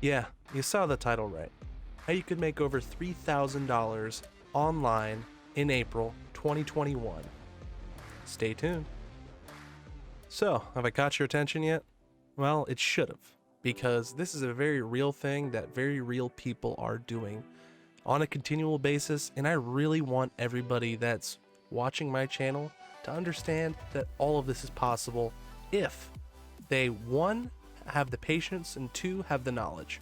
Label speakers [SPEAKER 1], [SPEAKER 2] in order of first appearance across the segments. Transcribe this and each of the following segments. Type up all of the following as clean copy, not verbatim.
[SPEAKER 1] Yeah, you saw the title right. How you could make over $3,000 online in April 2021. Stay tuned. So, have I caught your attention yet? Well, it should have, because this is a very real thing that very real people are doing on a continual basis, and I really want everybody that's watching my channel to understand that all of this is possible if they, one, have the patience, and two, have the knowledge.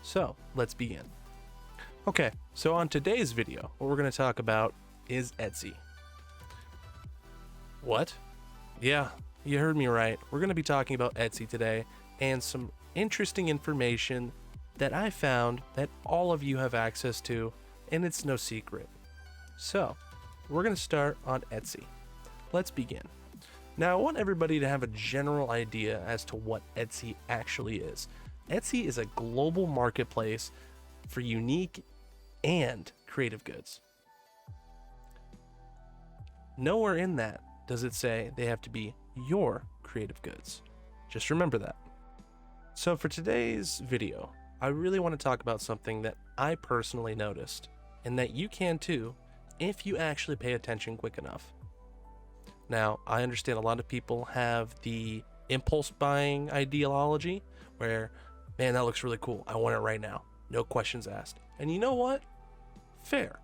[SPEAKER 1] So, let's begin. Okay, so on today's video, what we're going to talk about is Etsy. What? Yeah, you heard me right. We're going to be talking about Etsy today and some interesting information that I found that all of you have access to, and it's no secret. So, we're going to start on Etsy. Let's begin. Now, I want everybody to have a general idea as to what Etsy actually is. Etsy is a global marketplace for unique and creative goods. Nowhere in that does it say they have to be your creative goods. Just remember that. So for today's video, I really want to talk about something that I personally noticed, and that you can too if you actually pay attention quick enough. Now, I understand a lot of people have the impulse buying ideology where, man, that looks really cool. I want it right now. No questions asked. And you know what? Fair.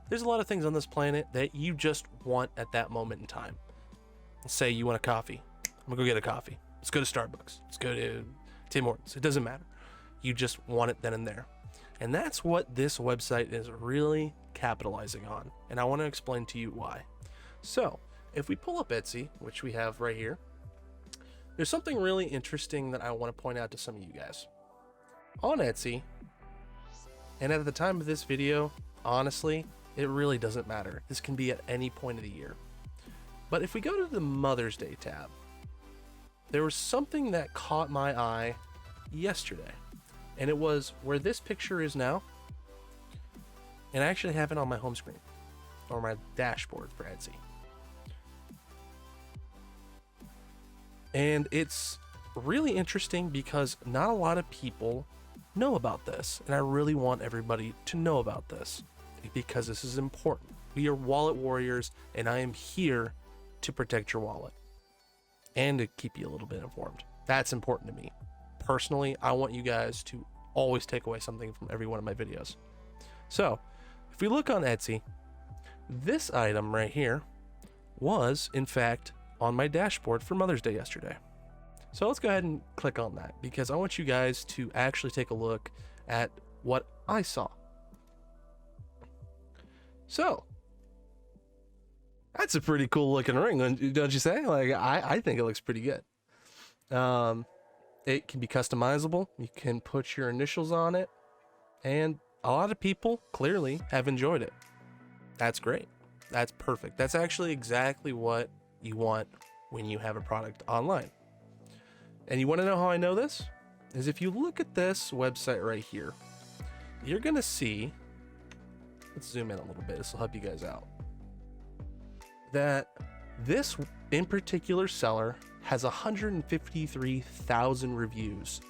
[SPEAKER 1] There's a lot of things on this planet that you just want at that moment in time. Let's say you want a coffee. I'm gonna go get a coffee. Let's go to Starbucks. Let's go to Tim Hortons. It doesn't matter. You just want it then and there. And that's what this website is really capitalizing on. And I want to explain to you why. So, if we pull up Etsy, which we have right here, there's something really interesting that I want to point out to some of you guys. On Etsy, and at the time of this video, honestly, it really doesn't matter. This can be at any point of the year. But if we go to the Mother's Day tab, there was something that caught my eye yesterday. And it was where this picture is now. And I actually have it on my home screen, or my dashboard for Etsy. And it's really interesting because not a lot of people know about this. And I really want everybody to know about this because this is important. We are wallet warriors, and I am here to protect your wallet and to keep you a little bit informed. That's important to me. Personally, I want you guys to always take away something from every one of my videos. So, if we look on Etsy, this item right here was, in fact, on my dashboard for Mother's Day yesterday. So let's go ahead and click on that because I want you guys to actually take a look at what I saw. So, that's a pretty cool looking ring, don't you say? Like, I think it looks pretty good. It can be customizable. You can put your initials on it, and a lot of people clearly have enjoyed it. That's great. That's perfect. That's actually exactly what you want when you have a product online. And you want to know how I know this? Is if you look at this website right here, you're going to see, let's zoom in a little bit. This will help you guys out. That this in particular seller has 153,000 reviews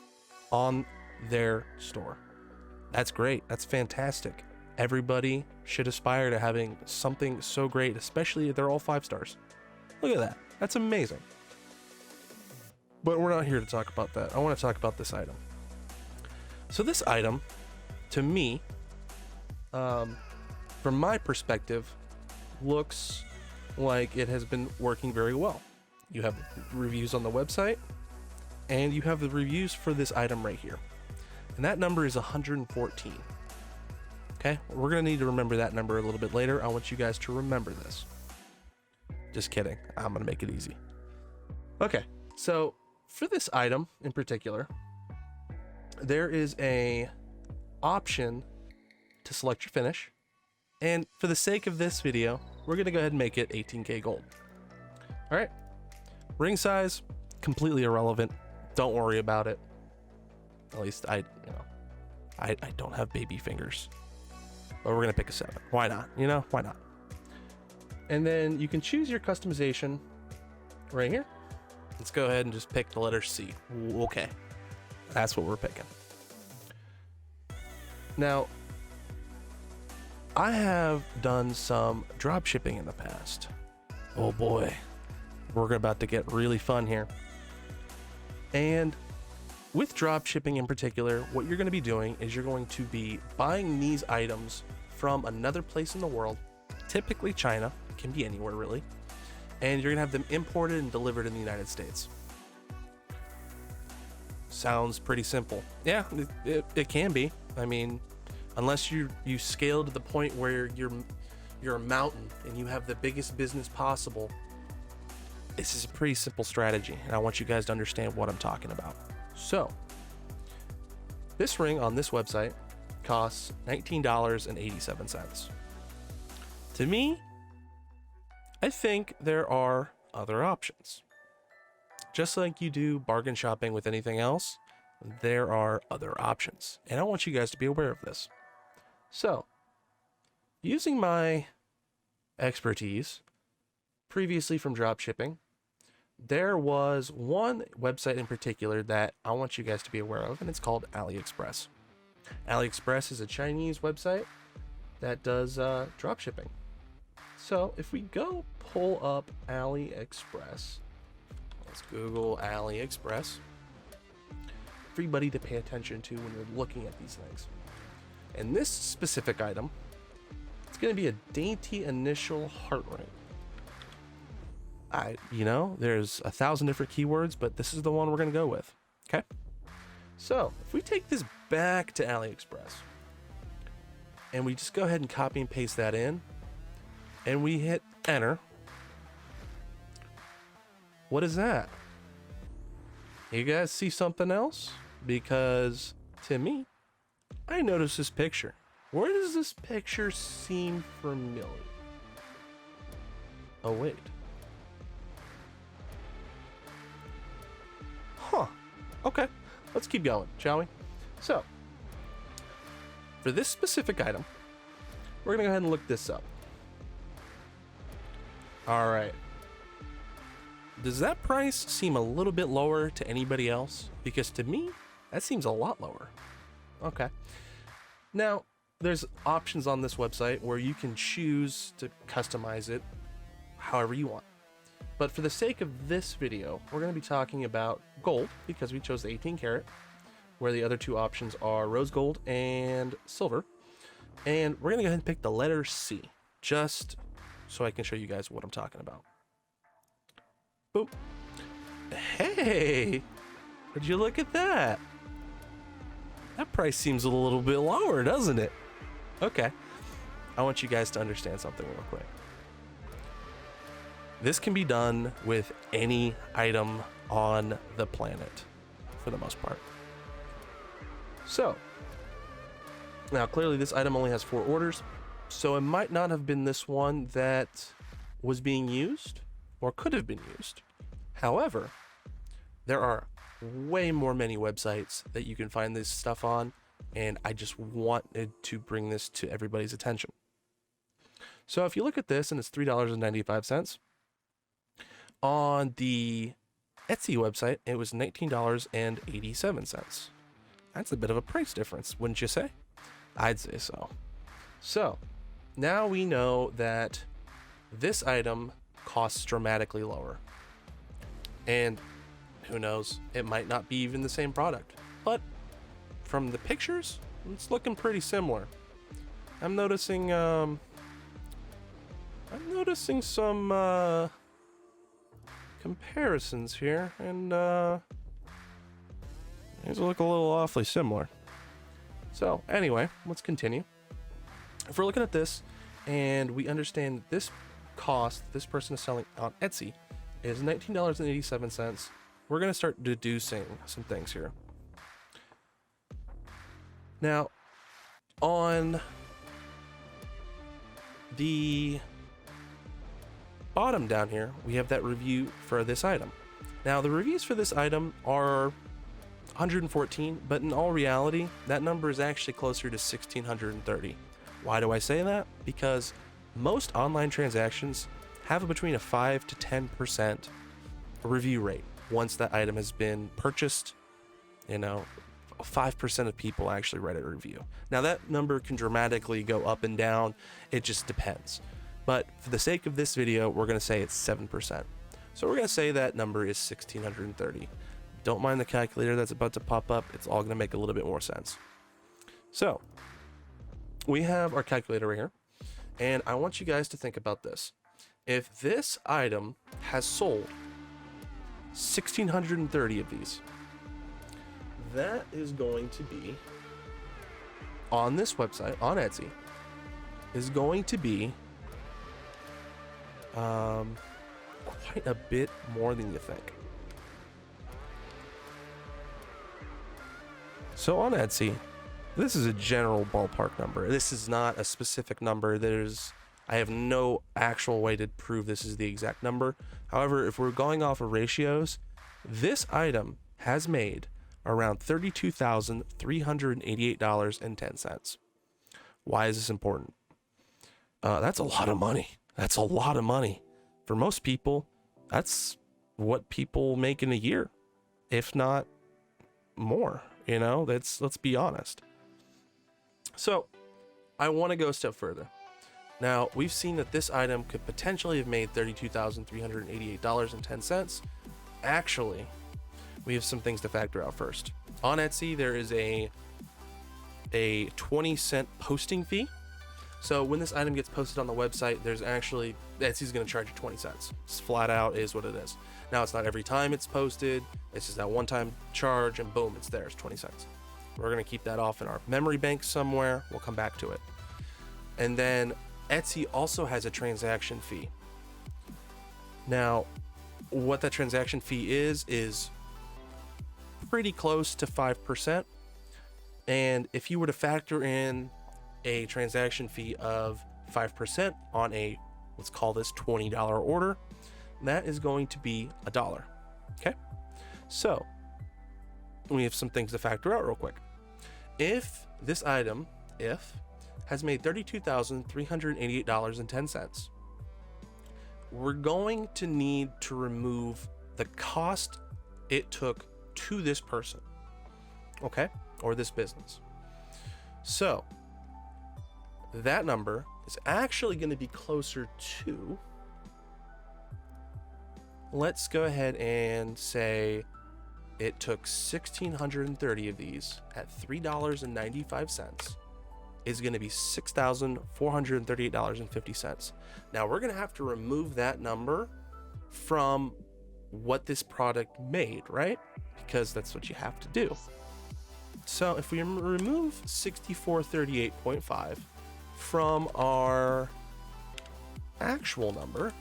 [SPEAKER 1] on their store. That's great. That's fantastic. Everybody should aspire to having something so great, especially if they're all 5 stars. Look at that. That's amazing. But we're not here to talk about that. I want to talk about this item. So this item, to me, from my perspective, looks like it has been working very well. You have reviews on the website, and you have the reviews for this item right here. And that number is 114. Okay, we're going to need to remember that number a little bit later. I want you guys to remember this. Just kidding. I'm going to make it easy. Okay, so for this item in particular, there is a option to select your finish. And for the sake of this video, we're going to go ahead and make it 18K gold. All right. Ring size, completely irrelevant. Don't worry about it. At least I don't have baby fingers. But we're going to pick a 7. Why not? Why not? And then you can choose your customization right here. Let's go ahead and just pick the letter C. Okay. That's what we're picking. Now, I have done some drop shipping in the past. Oh boy, we're about to get really fun here. And with drop shipping in particular, what you're going to be doing is you're going to be buying these items from another place in the world, typically China, can be anywhere really, and you're going to have them imported and delivered in the United States. Sounds pretty simple. Yeah, it can be. I mean, unless you scale to the point where you're a mountain and you have the biggest business possible, this is a pretty simple strategy, and I want you guys to understand what I'm talking about. So, this ring on this website costs $19.87. To me, I think there are other options. Just like you do bargain shopping with anything else, there are other options, and I want you guys to be aware of this. So, using my expertise previously from drop shipping, there was one website in particular that I want you guys to be aware of, and it's called AliExpress. AliExpress is a Chinese website that does drop shipping. So if we go pull up AliExpress, let's Google AliExpress. Everybody to pay attention to when you're looking at these things. And this specific item, it's going to be a dainty initial heart ring. There's 1,000 different keywords, but this is the one we're going to go with. Okay. So if we take this back to AliExpress and we just go ahead and copy and paste that in and we hit enter, what is that? You guys see something else? Because to me, I noticed this picture. Where does this picture seem familiar? Oh, wait. Huh. Okay, let's keep going, shall we? So, for this specific item, we're gonna go ahead and look this up. All right. Does that price seem a little bit lower to anybody else? Because to me, that seems a lot lower. Okay. Now, there's options on this website where you can choose to customize it however you want. But for the sake of this video, we're going to be talking about gold because we chose the 18 karat, where the other two options are rose gold and silver. And we're going to go ahead and pick the letter C, just so I can show you guys what I'm talking about. Boop. Hey, would you look at that? That price seems a little bit lower, doesn't it? Okay. I want you guys to understand something real quick. This can be done with any item on the planet, for the most part. So, now clearly this item only has 4 orders, so it might not have been this one that was being used, or could have been used. However, there are way many websites that you can find this stuff on, and I just wanted to bring this to everybody's attention. So if you look at this, and it's $3.95, on the Etsy website, it was $19.87. That's a bit of a price difference, wouldn't you say? I'd say so. So, now we know that this item costs dramatically lower. And who knows, it might not be even the same product. But from the pictures, it's looking pretty similar. I'm noticing some comparisons here, and these look a little awfully similar. So anyway, let's continue. If we're looking at this and we understand this cost this person is selling on Etsy is $19.87, we're going to start deducing some things here. Now, on the bottom down here, we have that review for this item. Now, the reviews for this item are 114, but in all reality, that number is actually closer to 1,630. Why do I say that? Because most online transactions have between a 5 to 10% review rate once that item has been purchased, 5% of people actually write a review. Now that number can dramatically go up and down. It just depends. But for the sake of this video, we're going to say it's 7%. So we're going to say that number is 1,630. Don't mind the calculator that's about to pop up. It's all going to make a little bit more sense. So we have our calculator right here. And I want you guys to think about this. If this item has sold 1,630 of these, that is going to be, on this website, on Etsy, is going to be quite a bit more than you think. So on Etsy, this is a general ballpark number. This is not a specific number. I have no actual way to prove this is the exact number. However, if we're going off of ratios, this item has made around $32,388.10. Why is this important? That's a lot of money. That's a lot of money. For most people, that's what people make in a year, if not more. Let's be honest. So I want to go a step further. Now, we've seen that this item could potentially have made $32,388.10. Actually, we have some things to factor out first. On Etsy, there is a 20-cent posting fee. So when this item gets posted on the website, Etsy's going to charge you 20 cents. It's flat out is what it is. Now, it's not every time it's posted. It's just that one-time charge, and boom, it's there. It's 20 cents. We're going to keep that off in our memory bank somewhere. We'll come back to it. And then Etsy also has a transaction fee. Now, what that transaction fee is pretty close to 5%. And if you were to factor in a transaction fee of 5% on let's call this $20 order, that is going to be $1. Okay. So we have some things to factor out real quick. If this item, has made $32,388.10, we're going to need to remove the cost it took to this person, okay, or this business. So that number is actually going to be closer to, let's go ahead and say it took 1,630 of these at $3.95 is going to be $6,438.50. Now we're going to have to remove that number from what this product made, right? Because that's what you have to do. So if we remove 6438.5 from our actual number,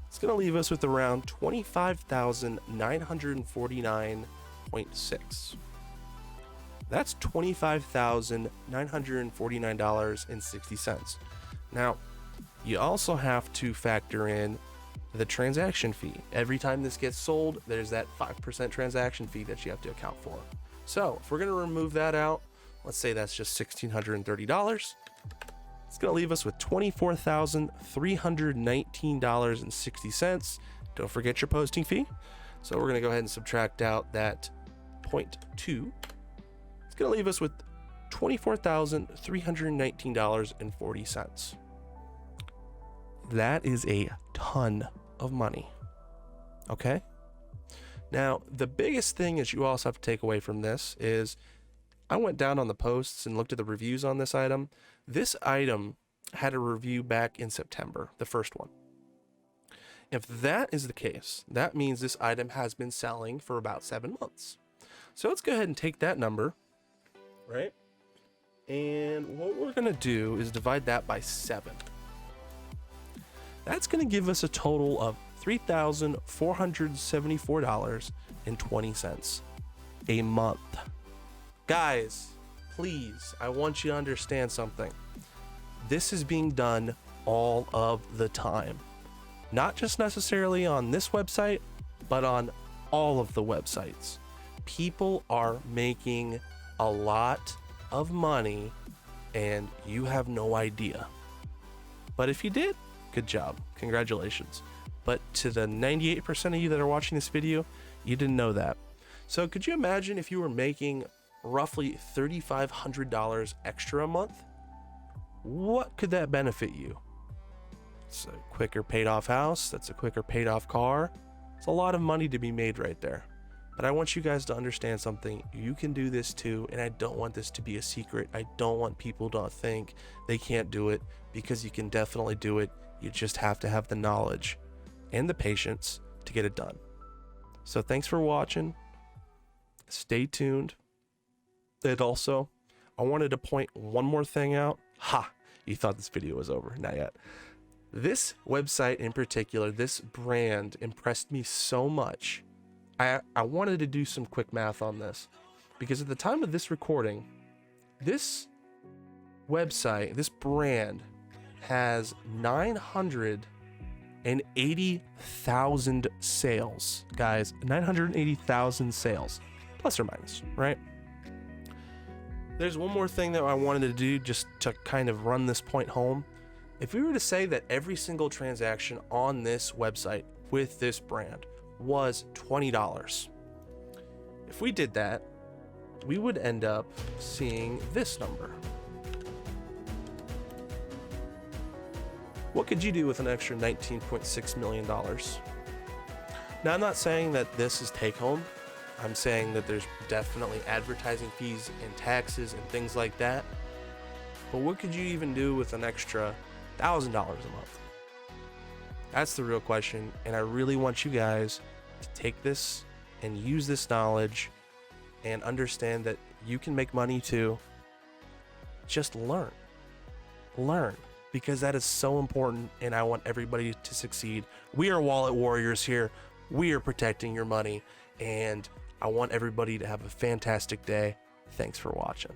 [SPEAKER 1] it's going to leave us with around $25,949.6. That's $25,949.60. Now, you also have to factor in the transaction fee. Every time this gets sold, there's that 5% transaction fee that you have to account for. So if we're going to remove that out, let's say that's just $1,630. It's going to leave us with $24,319.60. Don't forget your posting fee. So we're going to go ahead and subtract out that 0.2. It's going to leave us with $24,319.40. That is a ton of money. Okay? Now, the biggest thing is you also have to take away from this is I went down on the posts and looked at the reviews on this item. This item had a review back in September, the first one. If that is the case, that means this item has been selling for about 7 months. So let's go ahead and take that number, right? And what we're going to do is divide that by 7. That's going to give us a total of $3,474.20 a month. Guys, please, I want you to understand something. This is being done all of the time. Not just necessarily on this website, but on all of the websites. People are making a lot of money and you have no idea. But if you did, good job. Congratulations. But to the 98% of you that are watching this video, you didn't know that. So could you imagine if you were making roughly $3,500 extra a month? What could that benefit you? It's a quicker paid off house. That's a quicker paid off car. It's a lot of money to be made right there. But I want you guys to understand something. You can do this too, and I don't want this to be a secret. I don't want people to think they can't do it, because you can definitely do it. You just have to have the knowledge and the patience to get it done. So thanks for watching. Stay tuned. And also, I wanted to point one more thing out. Ha! You thought this video was over. Not yet. This website in particular, this brand impressed me so much. I wanted to do some quick math on this, because at the time of this recording, this website, this brand has 980,000 sales. Guys, 980,000 sales, plus or minus, right? There's one more thing that I wanted to do just to kind of run this point home. If we were to say that every single transaction on this website with this brand was $20, if we did that, we would end up seeing this number. What could you do with an extra $19.6 million? Now, I'm not saying that this is take home. I'm saying that there's definitely advertising fees and taxes and things like that. But what could you even do with an extra $1,000 a month? That's the real question, and I really want you guys to take this and use this knowledge and understand that you can make money too. Just learn, because that is so important, and I want everybody to succeed. We are wallet warriors here. We are protecting your money, and I want everybody to have a fantastic day. Thanks for watching.